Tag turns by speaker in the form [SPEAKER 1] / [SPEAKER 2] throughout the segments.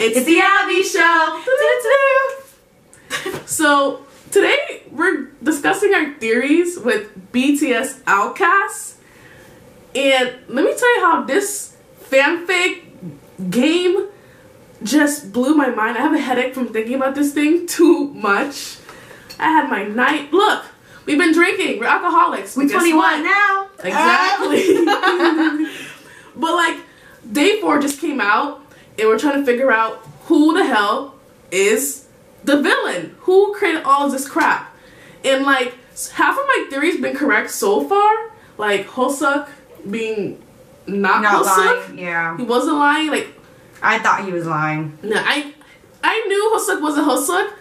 [SPEAKER 1] It's the Abby Show. So today we're discussing our theories with BTS Outcast, and let me tell you how this fanfic game just blew my mind. I have a headache from thinking about this thing too much. I had my night. Look, we've been drinking. We're alcoholics.
[SPEAKER 2] We're 21 now.
[SPEAKER 1] Exactly. But like, day 4 just came out, and we're trying to figure out who the hell is the villain. Who created all of this crap? And like, half of my theories been correct so far. Like Hoseok being not Hoseok.
[SPEAKER 2] Lying. Yeah.
[SPEAKER 1] He wasn't lying. Like,
[SPEAKER 2] I thought he was lying.
[SPEAKER 1] no, I knew Hoseok wasn't Hoseok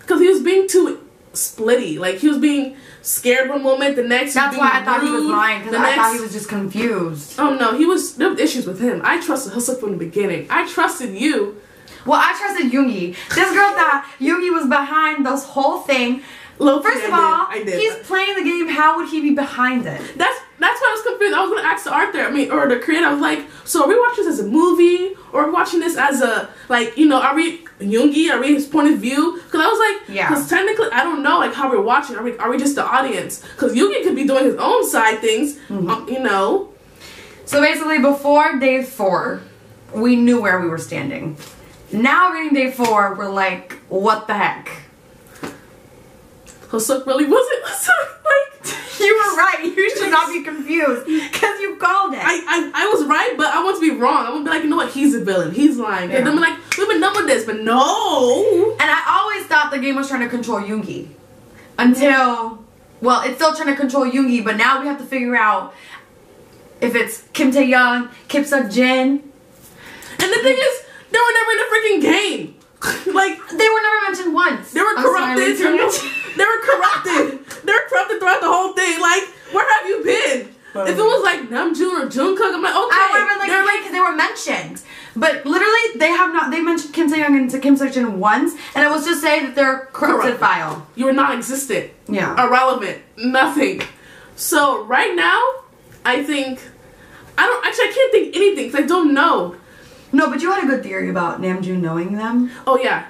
[SPEAKER 1] because he was being too splitty. Like, he was being scared one moment, the next.
[SPEAKER 2] That's why I thought he was lying, because I thought he was just confused.
[SPEAKER 1] Oh no, there were issues with him. I trusted Hoseok from the beginning. I trusted you.
[SPEAKER 2] Well, I trusted Yoongi. This girl thought Yoongi was behind this whole thing. First of all, he's playing the game. How would he be behind it?
[SPEAKER 1] That's why I was confused. I was gonna ask the Arthur, or the creator. I was like, so are we watching this as a movie, or are we watching this as a, like, you know, are we Yoongi? Are we his point of view? Because I was like, yeah. Because technically, I don't know, like, how we're watching. Are we just the audience? Because Yoongi could be doing his own side things, you know.
[SPEAKER 2] So basically, before day 4, we knew where we were standing. Now reading day 4, we're like, what the heck?
[SPEAKER 1] Hoseok really wasn't Hoseok. Like,
[SPEAKER 2] you were right. You should not be confused because you called it.
[SPEAKER 1] I was right, but I want to be wrong. I want to be like, you know what? He's a villain. He's lying. Yeah. And then we're like, we've been done with this, but no.
[SPEAKER 2] And I always thought the game was trying to control Yoongi until, well, it's still trying to control Yoongi, but now we have to figure out if it's Kim Taehyung, Kim Seokjin.
[SPEAKER 1] And the thing is, they were never in the freaking game. Like,
[SPEAKER 2] they were never mentioned once.
[SPEAKER 1] They were corrupted. They were corrupted. They were corrupted throughout the whole thing. Like, where have you been? If it was like Namjoon or Jungkook, I'm like, okay.
[SPEAKER 2] I would have been like, okay, because they were mentioned. But literally, they have not. They mentioned Kim Taehyung and Kim Seokjin once, and it was just saying that they're corrupted file.
[SPEAKER 1] You were non-existent.
[SPEAKER 2] Yeah.
[SPEAKER 1] Irrelevant. Nothing. So right now, I think I can't think anything because I don't know.
[SPEAKER 2] No, but you had a good theory about Namjoon knowing them.
[SPEAKER 1] Oh yeah.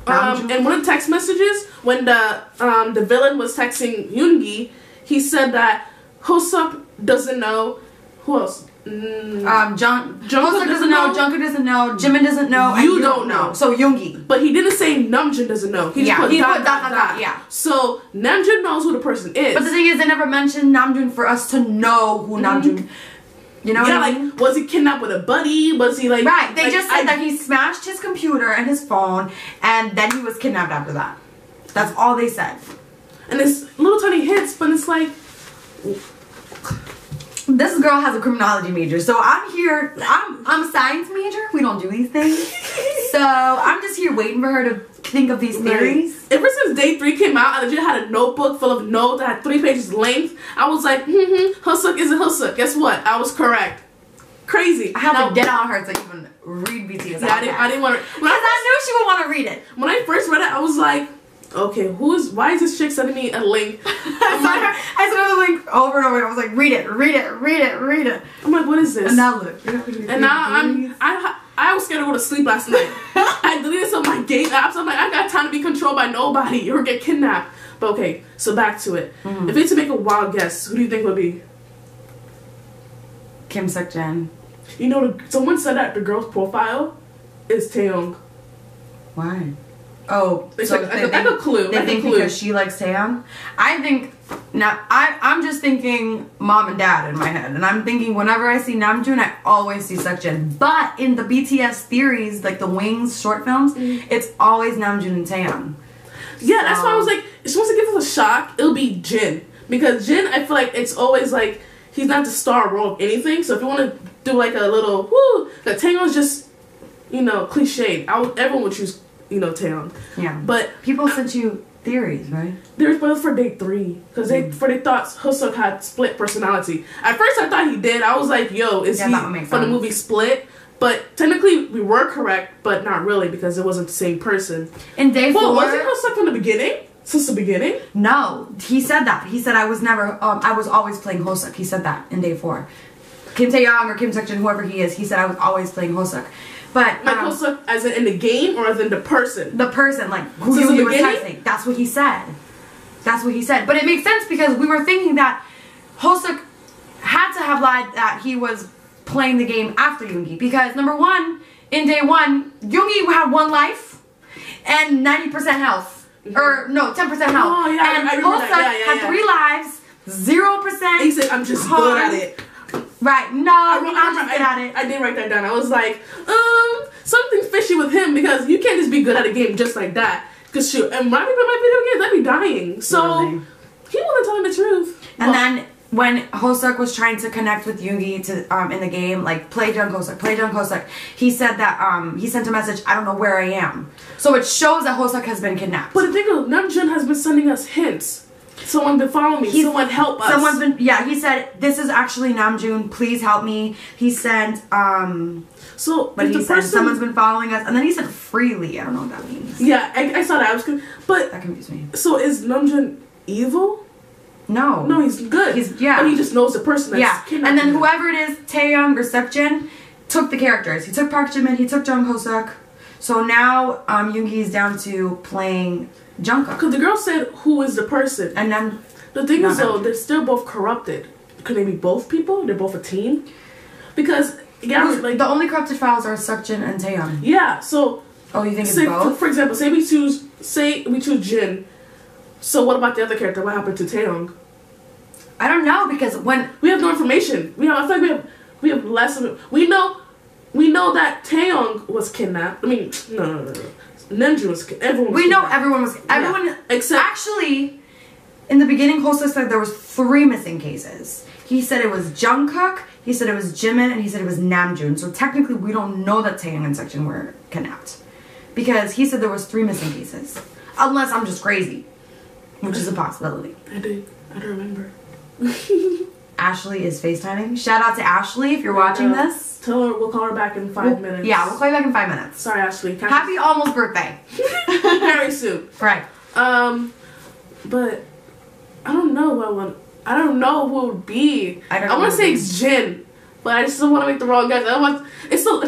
[SPEAKER 1] And one of the text messages, when the villain was texting Yoongi, he said that Hoseok doesn't know. Who else?
[SPEAKER 2] Jungkook doesn't know. Jungkook doesn't know. Jimin doesn't know.
[SPEAKER 1] You don't know.
[SPEAKER 2] So Yoongi.
[SPEAKER 1] But he didn't say Namjoon doesn't know. He just put dot.
[SPEAKER 2] Yeah.
[SPEAKER 1] So Namjoon knows who the person is.
[SPEAKER 2] But the thing is, they never mentioned Namjoon for us to know who Namjoon. You know what I mean?
[SPEAKER 1] Like, was he kidnapped with a buddy? Was he like...
[SPEAKER 2] Right, they just said that he smashed his computer and his phone, and then he was kidnapped after that. That's all they said.
[SPEAKER 1] And it's little tiny hints, but it's like...
[SPEAKER 2] This girl has a criminology major, so I'm here... I'm a science major. We don't do these things. So, I'm just here waiting for her to think of these theories.
[SPEAKER 1] Ever since day 3 came out, I legit had a notebook full of notes that had 3 pages length. I was like, Hoseok isn't Hoseok. Guess what? I was correct. Crazy.
[SPEAKER 2] I had to get on her to even read BTS.
[SPEAKER 1] Yeah, I didn't want to.
[SPEAKER 2] Because I knew she would want to read it.
[SPEAKER 1] When I first read it, I was like, okay, why is this chick sending me a link?
[SPEAKER 2] I saw the link over and over. I was like, read it.
[SPEAKER 1] I'm like, what is this?
[SPEAKER 2] And now look.
[SPEAKER 1] And now I was scared to go to sleep last night. I deleted some of my game apps. I'm like, I got time to be controlled by nobody or get kidnapped. But okay, so back to it. If you had to make a wild guess, who do you think would be?
[SPEAKER 2] Kim Seokjin.
[SPEAKER 1] You know, someone said that the girl's profile is Taehyung.
[SPEAKER 2] Why? Oh,
[SPEAKER 1] it's so like a clue.
[SPEAKER 2] They think because she likes Taehyung? I think, now, I'm just thinking mom and dad in my head. And I'm thinking whenever I see Namjoon, I always see Seokjin. But in the BTS theories, like the Wings short films, it's always Namjoon and Taehyung.
[SPEAKER 1] Yeah, so that's why I was like, if she wants to give us a shock, it'll be Jin. Because Jin, I feel like it's always like, he's not the star role of anything. So if you want to do like a little, that Taehyung's just, you know, cliched. Everyone would choose, you know, Taehyung.
[SPEAKER 2] Yeah.
[SPEAKER 1] But
[SPEAKER 2] people sent you theories, right?
[SPEAKER 1] Theories, but it was for day 3. Because they thought Hoseok had split personality. At first I thought he did. I was like, yo, is he from the movie Split? But technically we were correct, but not really because it wasn't the same person.
[SPEAKER 2] In day 4...
[SPEAKER 1] Well, wasn't Hoseok from the beginning? Since the beginning?
[SPEAKER 2] No, he said that. He said I was never, I was always playing Hoseok. He said that in day 4. Kim Taehyung or Kim Seokjin, whoever he is, he said I was always playing Hoseok. But
[SPEAKER 1] Like also as in the game or as in the person?
[SPEAKER 2] the person, like who
[SPEAKER 1] So
[SPEAKER 2] you
[SPEAKER 1] in the
[SPEAKER 2] was
[SPEAKER 1] beginning?
[SPEAKER 2] texting. That's what he said. That's what he said. But it makes sense because we were thinking that Hosuk had to have lied that he was playing the game after Yoongi. Because number one, in day one, Yoongi had 1 life and 90% health. Or no, 10% health.
[SPEAKER 1] Oh, yeah,
[SPEAKER 2] and
[SPEAKER 1] I remember
[SPEAKER 2] Hosuk
[SPEAKER 1] that. Yeah,
[SPEAKER 2] had 3 lives, 0%.
[SPEAKER 1] He said, I'm just good at it.
[SPEAKER 2] Right, no, I'm just good at it.
[SPEAKER 1] I did write that down. I was like, something fishy with him because you can't just be good at a game just like that. Because shoot, and my people in my video games, I'd be dying. So
[SPEAKER 2] Really?
[SPEAKER 1] he wasn't telling the truth.
[SPEAKER 2] And then when Hosuk was trying to connect with Yoongi to in the game, like play Jung Hosuk, he said that he sent a message, I don't know where I am. So it shows that Hosuk has been kidnapped.
[SPEAKER 1] But the thing is, Namjoon has been sending us hints. Someone been following me. Someone help us.
[SPEAKER 2] Someone's been, yeah, he said, this is actually Namjoon, please help me. He sent,
[SPEAKER 1] so
[SPEAKER 2] but
[SPEAKER 1] if
[SPEAKER 2] he
[SPEAKER 1] the
[SPEAKER 2] said,
[SPEAKER 1] person,
[SPEAKER 2] someone's been following us, and then he said freely. I don't know what that means.
[SPEAKER 1] Yeah, I saw that. I was but
[SPEAKER 2] That confused me.
[SPEAKER 1] so is Namjoon evil?
[SPEAKER 2] No.
[SPEAKER 1] No, he's good.
[SPEAKER 2] Yeah.
[SPEAKER 1] But he just knows the person that's
[SPEAKER 2] Yeah,
[SPEAKER 1] kidnapping
[SPEAKER 2] and then
[SPEAKER 1] him.
[SPEAKER 2] whoever it is, Taehyung or Seokjin, took the characters. He took Park Jimin, he took Jung Hosuk. So now Yoongi's down to playing Jungkook.
[SPEAKER 1] Because the girl said, who is the person?
[SPEAKER 2] And then
[SPEAKER 1] The thing
[SPEAKER 2] No,
[SPEAKER 1] is, though,
[SPEAKER 2] no.
[SPEAKER 1] they're still both corrupted. Could they be both people? They're both a team? Because, yeah, like,
[SPEAKER 2] the only corrupted files are Seokjin and Taehyung.
[SPEAKER 1] yeah, so,
[SPEAKER 2] Oh, you think it's
[SPEAKER 1] say,
[SPEAKER 2] both?
[SPEAKER 1] for example, say we choose Jin. So what about the other character? What happened to Taehyung?
[SPEAKER 2] I don't know because when
[SPEAKER 1] We have no information. I feel like we have less of it. We know that Taehyung was kidnapped. I mean, no. Namjoon was everyone was
[SPEAKER 2] we know
[SPEAKER 1] kidnapped.
[SPEAKER 2] everyone
[SPEAKER 1] Except
[SPEAKER 2] actually in the beginning Hosuk said there was 3 missing cases. He said it was Jungkook, he said it was Jimin, and he said it was Namjoon. So technically we don't know that Taehyung and Seokjin were kidnapped. Because he said there was 3 missing cases. Unless I'm just crazy. Which is a possibility.
[SPEAKER 1] I don't remember.
[SPEAKER 2] Ashley is FaceTiming. Shout out to Ashley if you're watching this.
[SPEAKER 1] Tell her we'll call her back in 5 minutes.
[SPEAKER 2] Yeah, we'll call you back in 5 minutes.
[SPEAKER 1] Sorry, Ashley.
[SPEAKER 2] Happy almost birthday.
[SPEAKER 1] Very soon.
[SPEAKER 2] Right.
[SPEAKER 1] But I don't know what one. I don't know who it would be. I want to say it's Jin, but I just don't want to make the wrong guess. And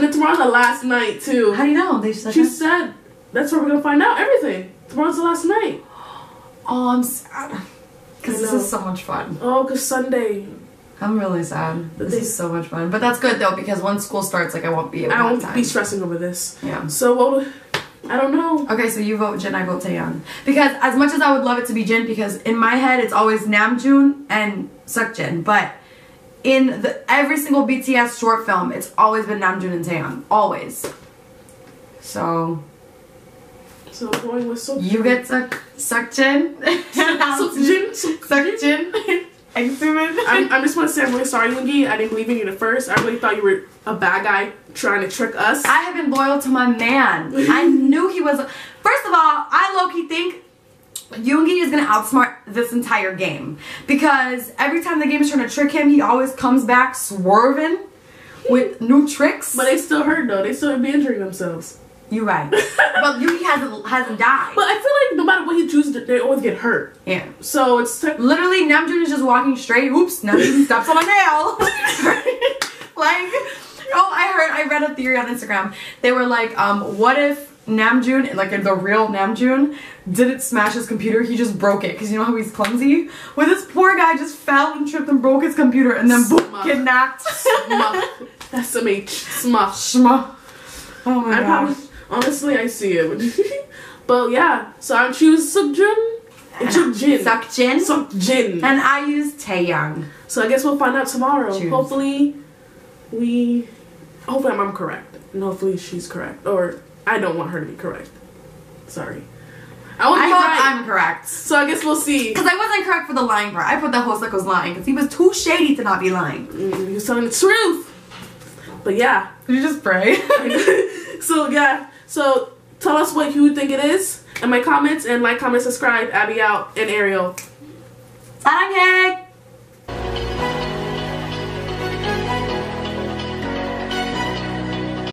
[SPEAKER 1] then tomorrow's the last night too.
[SPEAKER 2] How do you know? They said
[SPEAKER 1] She said that's where we're gonna find out everything. Tomorrow's the last night.
[SPEAKER 2] Oh, I'm sad. Because this is so much fun.
[SPEAKER 1] Oh, because Sunday.
[SPEAKER 2] I'm really sad. This is so much fun. But that's good though, because once school starts, like I won't be able to
[SPEAKER 1] I
[SPEAKER 2] have
[SPEAKER 1] won't be stressing over this.
[SPEAKER 2] Yeah.
[SPEAKER 1] So I don't know.
[SPEAKER 2] Okay, so you vote Jin, I vote Taehyung. Because as much as I would love it to be Jin, because in my head it's always Namjoon and Seokjin, but in every single BTS short film, it's always been Namjoon and Taehyung. Always. So
[SPEAKER 1] going with Seokjin.
[SPEAKER 2] you get Seokjin. Seokjin.
[SPEAKER 1] I just want to say I'm really sorry, Yoongi. I didn't believe in you at first. I really thought you were a bad guy trying to trick us.
[SPEAKER 2] I have been loyal to my man. I knew he was. First of all, I low-key think Yoongi is gonna outsmart this entire game, because every time the game is trying to trick him, he always comes back swerving with new tricks.
[SPEAKER 1] But they still hurt though. They still be injuring themselves.
[SPEAKER 2] You're right. But Yoongi hasn't died.
[SPEAKER 1] But I feel like no matter what he chooses, they always get hurt.
[SPEAKER 2] Yeah.
[SPEAKER 1] So it's
[SPEAKER 2] literally Namjoon is just walking straight. Oops, Namjoon steps on a nail. Like, oh, I read a theory on Instagram. They were like, what if Namjoon, like the real Namjoon, didn't smash his computer, he just broke it, because you know how he's clumsy? Well, this poor guy just fell and tripped and broke his computer and then boom, kidnapped.
[SPEAKER 1] That's some H. Smush.
[SPEAKER 2] Oh my gosh.
[SPEAKER 1] Honestly, I see it. But yeah, so I choose Seokjin. Seokjin.
[SPEAKER 2] And I use Taehyung.
[SPEAKER 1] So I guess we'll find out tomorrow.
[SPEAKER 2] Choose.
[SPEAKER 1] Hopefully I'm correct. And hopefully she's correct. Or I don't want her to be correct. Sorry. I hope
[SPEAKER 2] I'm correct.
[SPEAKER 1] So I guess we'll see.
[SPEAKER 2] Because I wasn't correct for the lying part. I put that Hosuk was lying because he was too shady to not be lying.
[SPEAKER 1] He was telling the truth. But yeah.
[SPEAKER 2] Did you just pray?
[SPEAKER 1] So yeah. So tell us what you think it is in my comments, and like, comment, subscribe. Abby out, and Ariel.
[SPEAKER 2] 사랑해.